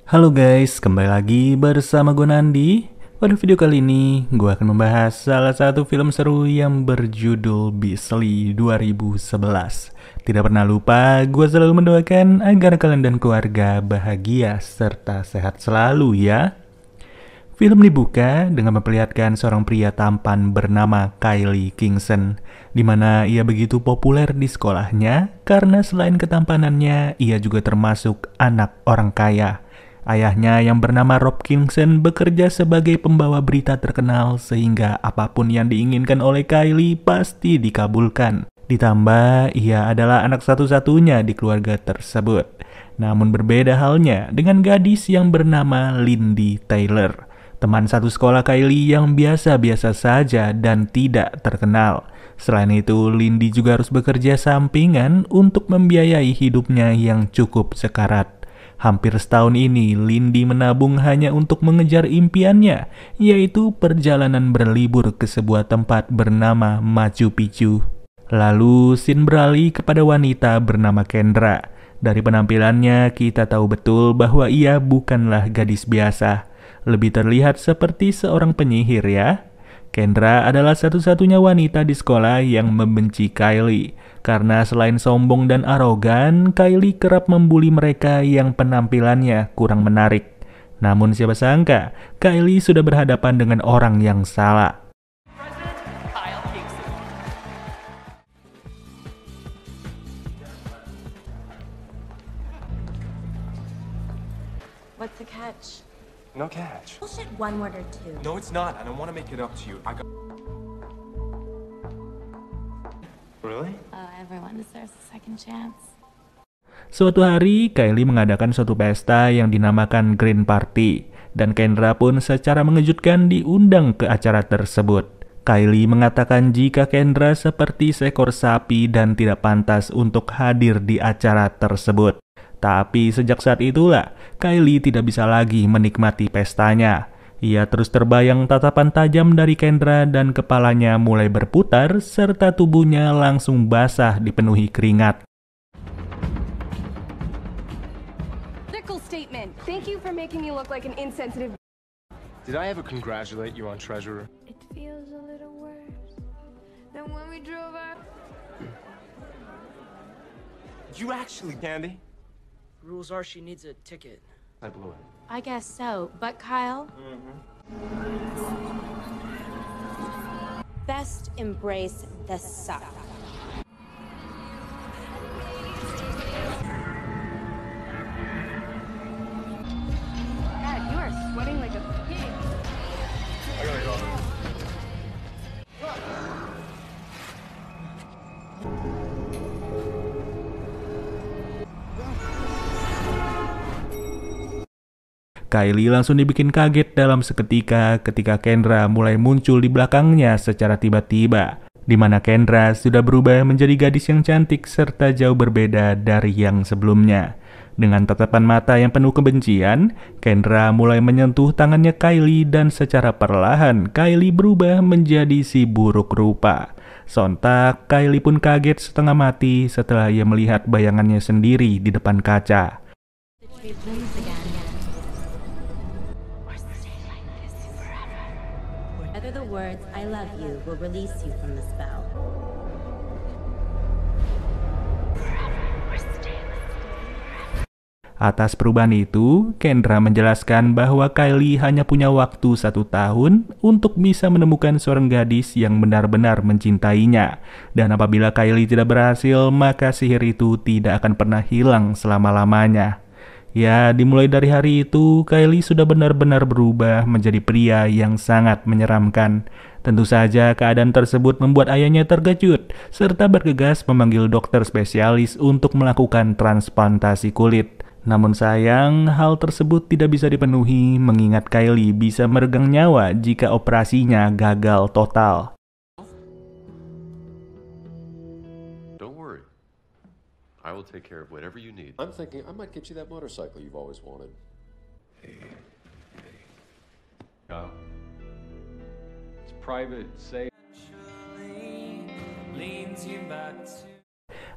Halo guys, kembali lagi bersama gue Nandi. Pada video kali ini, gue akan membahas salah satu film seru yang berjudul Beastly 2011. Tidak pernah lupa, gue selalu mendoakan agar kalian dan keluarga bahagia serta sehat selalu ya. Film dibuka dengan memperlihatkan seorang pria tampan bernama Kylie Kingston, di mana ia begitu populer di sekolahnya karena selain ketampanannya, ia juga termasuk anak orang kaya. Ayahnya yang bernama Rob Kingston bekerja sebagai pembawa berita terkenal sehingga apapun yang diinginkan oleh Kylie pasti dikabulkan. Ditambah, ia adalah anak satu-satunya di keluarga tersebut. Namun berbeda halnya dengan gadis yang bernama Lindy Taylor, teman satu sekolah Kylie yang biasa-biasa saja dan tidak terkenal. Selain itu, Lindy juga harus bekerja sampingan untuk membiayai hidupnya yang cukup sekarat. Hampir setahun ini, Lindy menabung hanya untuk mengejar impiannya, yaitu perjalanan berlibur ke sebuah tempat bernama Machu Picchu. Lalu, scene beralih kepada wanita bernama Kendra. Dari penampilannya, kita tahu betul bahwa ia bukanlah gadis biasa. Lebih terlihat seperti seorang penyihir ya. Kendra adalah satu-satunya wanita di sekolah yang membenci Kylie. Karena selain sombong dan arogan, Kylie kerap membuli mereka yang penampilannya kurang menarik. Namun siapa sangka, Kylie sudah berhadapan dengan orang yang salah. What's the catch? No catch. Bullshit one word or two. No, it's not. I don't want to make it up to you. I got. Really? Everyone deserves a second chance. Suatu hari, Kylie mengadakan suatu pesta yang dinamakan Green Party, dan Kendra pun secara mengejutkan diundang ke acara tersebut. Kylie mengatakan jika Kendra seperti seekor sapi dan tidak pantas untuk hadir di acara tersebut. Tapi sejak saat itulah, Kylie tidak bisa lagi menikmati pestanya. Ia terus terbayang tatapan tajam dari Kendra dan kepalanya mulai berputar serta tubuhnya langsung basah dipenuhi keringat. Fickle statement. Thank you for making me look like an insensitive. Did I ever congratulate you on Treasurer? It feels a little worse than when we drove our. You actually, Candy? Rules are she needs a ticket. I blew it. I guess so, but Kyle? Best embrace the suck. Dad, you are sweating like a pig. I gotta go. Kylie langsung dibikin kaget dalam seketika ketika Kendra mulai muncul di belakangnya secara tiba-tiba, di mana Kendra sudah berubah menjadi gadis yang cantik serta jauh berbeda dari yang sebelumnya. Dengan tatapan mata yang penuh kebencian, Kendra mulai menyentuh tangannya Kylie dan secara perlahan Kylie berubah menjadi si buruk rupa. Sontak, Kylie pun kaget setengah mati setelah ia melihat bayangannya sendiri di depan kaca. Whether the words I love you will release you from the spell. Atas perubahan itu, Kendra menjelaskan bahwa Kylie hanya punya waktu 1 tahun untuk bisa menemukan seorang gadis yang benar-benar mencintainya. Dan apabila Kylie tidak berhasil, maka sihir itu tidak akan pernah hilang selama-lamanya. Ya, dimulai dari hari itu, Kylie sudah benar-benar berubah menjadi pria yang sangat menyeramkan. Tentu saja keadaan tersebut membuat ayahnya terkejut, serta bergegas memanggil dokter spesialis untuk melakukan transplantasi kulit. Namun sayang, hal tersebut tidak bisa dipenuhi mengingat Kylie bisa meregang nyawa jika operasinya gagal total. Don't worry. I will take care of whatever you need. I'm thinking I might get you that motorcycle you've always wanted. It's private, safe.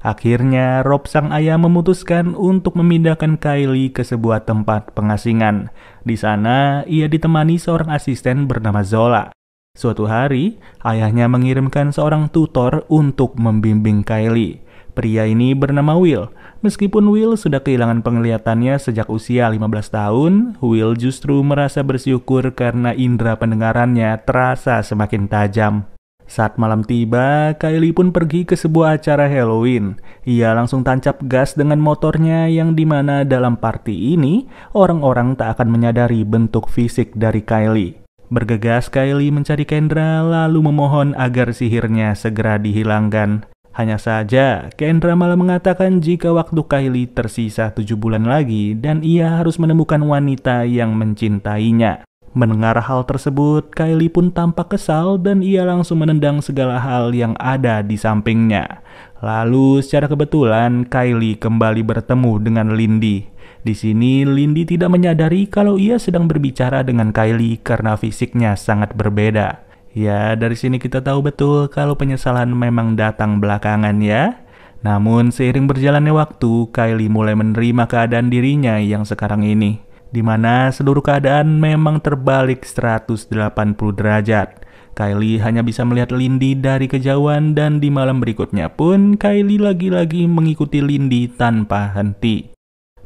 Akhirnya, Rob sang ayah memutuskan untuk memindahkan Kylie ke sebuah tempat pengasingan. Di sana, ia ditemani seorang asisten bernama Zola. Suatu hari, ayahnya mengirimkan seorang tutor untuk membimbing Kylie. Pria ini bernama Will. Meskipun Will sudah kehilangan penglihatannya sejak usia 15 tahun, Will justru merasa bersyukur karena indera pendengarannya terasa semakin tajam. Saat malam tiba, Kylie pun pergi ke sebuah acara Halloween. Ia langsung tancap gas dengan motornya yang dimana dalam party ini, orang-orang tak akan menyadari bentuk fisik dari Kylie. Bergegas Kylie mencari Kendra lalu memohon agar sihirnya segera dihilangkan. Hanya saja, Kendra malah mengatakan jika waktu Kylie tersisa 7 bulan lagi dan ia harus menemukan wanita yang mencintainya. Mendengar hal tersebut, Kylie pun tampak kesal dan ia langsung menendang segala hal yang ada di sampingnya. Lalu secara kebetulan Kylie kembali bertemu dengan Lindy. Di sini Lindy tidak menyadari kalau ia sedang berbicara dengan Kylie karena fisiknya sangat berbeda. Ya, dari sini kita tahu betul kalau penyesalan memang datang belakangan ya. Namun seiring berjalannya waktu, Kylie mulai menerima keadaan dirinya yang sekarang ini, di mana seluruh keadaan memang terbalik 180 derajat. Kylie hanya bisa melihat Lindy dari kejauhan dan di malam berikutnya pun Kylie lagi-lagi mengikuti Lindy tanpa henti.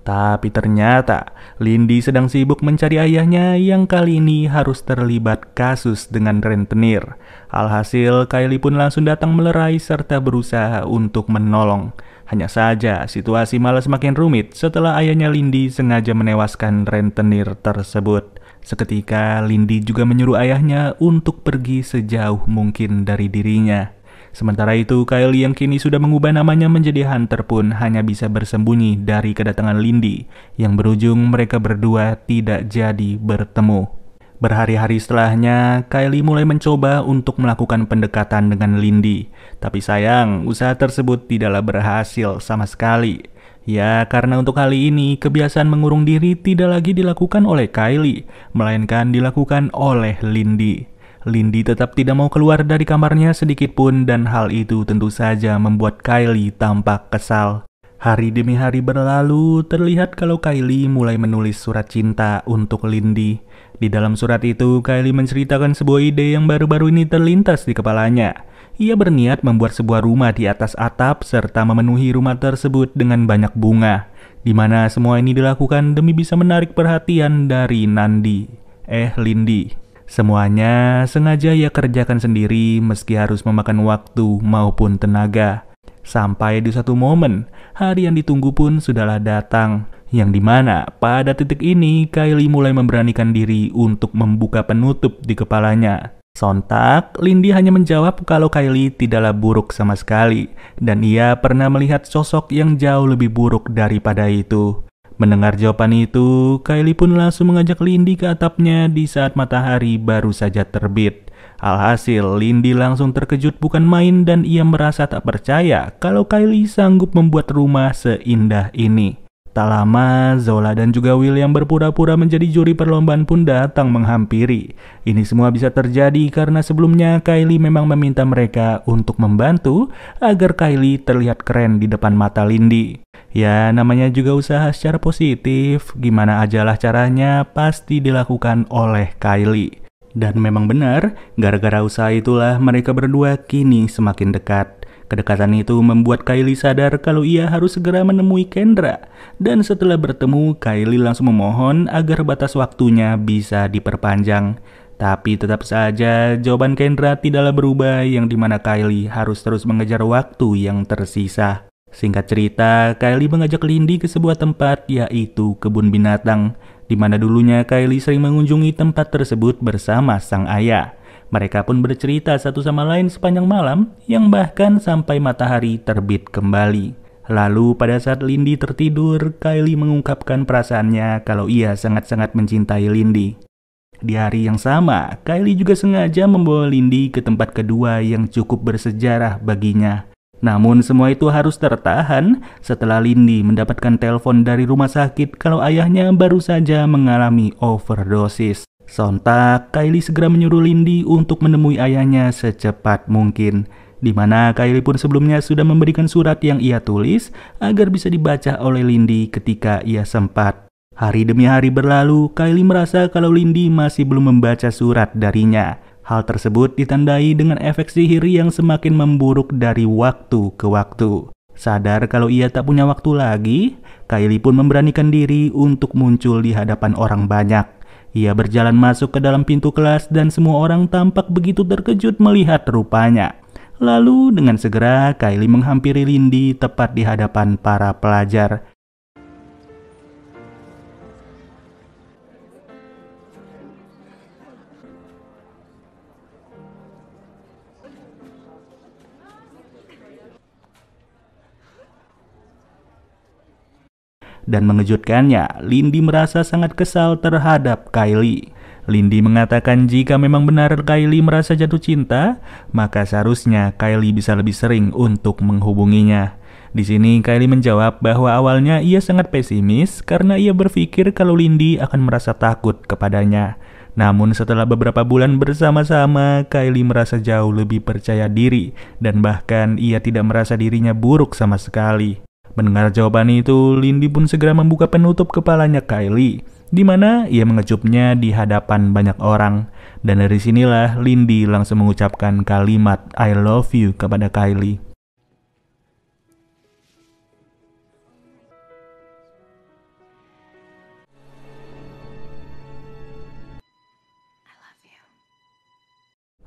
Tapi ternyata Lindy sedang sibuk mencari ayahnya yang kali ini harus terlibat kasus dengan rentenir. Alhasil Kylie pun langsung datang melerai serta berusaha untuk menolong. Hanya saja situasi malah semakin rumit setelah ayahnya Lindy sengaja menewaskan rentenir tersebut. Seketika Lindy juga menyuruh ayahnya untuk pergi sejauh mungkin dari dirinya. Sementara itu, Kylie yang kini sudah mengubah namanya menjadi Hunter pun hanya bisa bersembunyi dari kedatangan Lindy, yang berujung mereka berdua tidak jadi bertemu. Berhari-hari setelahnya, Kylie mulai mencoba untuk melakukan pendekatan dengan Lindy. Tapi sayang, usaha tersebut tidaklah berhasil sama sekali. Ya, karena untuk kali ini, kebiasaan mengurung diri tidak lagi dilakukan oleh Kylie, melainkan dilakukan oleh Lindy. Lindy tetap tidak mau keluar dari kamarnya sedikit pun dan hal itu tentu saja membuat Kylie tampak kesal. Hari demi hari berlalu, terlihat kalau Kylie mulai menulis surat cinta untuk Lindy. Di dalam surat itu, Kylie menceritakan sebuah ide yang baru-baru ini terlintas di kepalanya. Ia berniat membuat sebuah rumah di atas atap serta memenuhi rumah tersebut dengan banyak bunga, di mana semua ini dilakukan demi bisa menarik perhatian dari Lindy. Semuanya sengaja ia kerjakan sendiri meski harus memakan waktu maupun tenaga. Sampai di satu momen, hari yang ditunggu pun sudahlah datang. Yang dimana pada titik ini Kylie mulai memberanikan diri untuk membuka penutup di kepalanya. Sontak, Lindy hanya menjawab kalau Kylie tidaklah buruk sama sekali. Dan ia pernah melihat sosok yang jauh lebih buruk daripada itu. Mendengar jawaban itu, Kylie pun langsung mengajak Lindy ke atapnya di saat matahari baru saja terbit. Alhasil, Lindy langsung terkejut bukan main dan ia merasa tak percaya kalau Kylie sanggup membuat rumah seindah ini. Tak lama, Zola dan juga Will yang berpura-pura menjadi juri perlombaan pun datang menghampiri. Ini semua bisa terjadi karena sebelumnya Kylie memang meminta mereka untuk membantu agar Kylie terlihat keren di depan mata Lindy. Ya, namanya juga usaha secara positif, gimana ajalah caranya pasti dilakukan oleh Kylie. Dan memang benar, gara-gara usaha itulah mereka berdua kini semakin dekat. Kedekatan itu membuat Kylie sadar kalau ia harus segera menemui Kendra. Dan setelah bertemu, Kylie langsung memohon agar batas waktunya bisa diperpanjang. Tapi tetap saja jawaban Kendra tidaklah berubah yang dimana Kylie harus terus mengejar waktu yang tersisa. Singkat cerita, Kylie mengajak Lindy ke sebuah tempat yaitu kebun binatang, di mana dulunya Kylie sering mengunjungi tempat tersebut bersama sang ayah. Mereka pun bercerita satu sama lain sepanjang malam, yang bahkan sampai matahari terbit kembali. Lalu pada saat Lindy tertidur, Kylie mengungkapkan perasaannya kalau ia sangat-sangat mencintai Lindy. Di hari yang sama, Kylie juga sengaja membawa Lindy ke tempat kedua yang cukup bersejarah baginya. Namun semua itu harus tertahan setelah Lindy mendapatkan telepon dari rumah sakit kalau ayahnya baru saja mengalami overdosis. Sontak, Kylie segera menyuruh Lindy untuk menemui ayahnya secepat mungkin. di mana Kylie pun sebelumnya sudah memberikan surat yang ia tulis agar bisa dibaca oleh Lindy ketika ia sempat. Hari demi hari berlalu, Kylie merasa kalau Lindy masih belum membaca surat darinya. Hal tersebut ditandai dengan efek sihir yang semakin memburuk dari waktu ke waktu. Sadar kalau ia tak punya waktu lagi, Kylie pun memberanikan diri untuk muncul di hadapan orang banyak. Ia berjalan masuk ke dalam pintu kelas dan semua orang tampak begitu terkejut melihat rupanya. Lalu dengan segera Kylie menghampiri Lindy tepat di hadapan para pelajar. Dan mengejutkannya, Lindy merasa sangat kesal terhadap Kylie. Lindy mengatakan jika memang benar Kylie merasa jatuh cinta, maka seharusnya Kylie bisa lebih sering untuk menghubunginya. Di sini Kylie menjawab bahwa awalnya ia sangat pesimis karena ia berpikir kalau Lindy akan merasa takut kepadanya. Namun setelah beberapa bulan bersama-sama, Kylie merasa jauh lebih percaya diri dan bahkan ia tidak merasa dirinya buruk sama sekali. Mendengar jawaban itu, Lindy pun segera membuka penutup kepalanya Kylie, di mana ia mengejupnya di hadapan banyak orang. Dan dari sinilah Lindy langsung mengucapkan kalimat I love you kepada Kylie.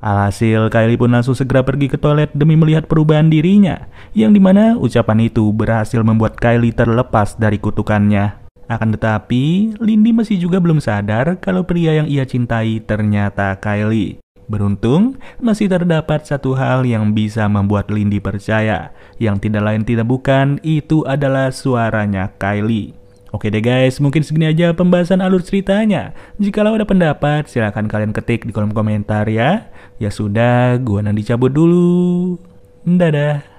Alhasil, Kylie pun langsung segera pergi ke toilet demi melihat perubahan dirinya, yang dimana ucapan itu berhasil membuat Kylie terlepas dari kutukannya. Akan tetapi, Lindy masih juga belum sadar kalau pria yang ia cintai ternyata Kylie. Beruntung, masih terdapat satu hal yang bisa membuat Lindy percaya, yang tidak lain tidak bukan, itu adalah suaranya Kylie. Oke deh guys, mungkin segini aja pembahasan alur ceritanya. Jikalau ada pendapat, silahkan kalian ketik di kolom komentar ya. Ya sudah, gua Nandi cabut dulu. Dadah.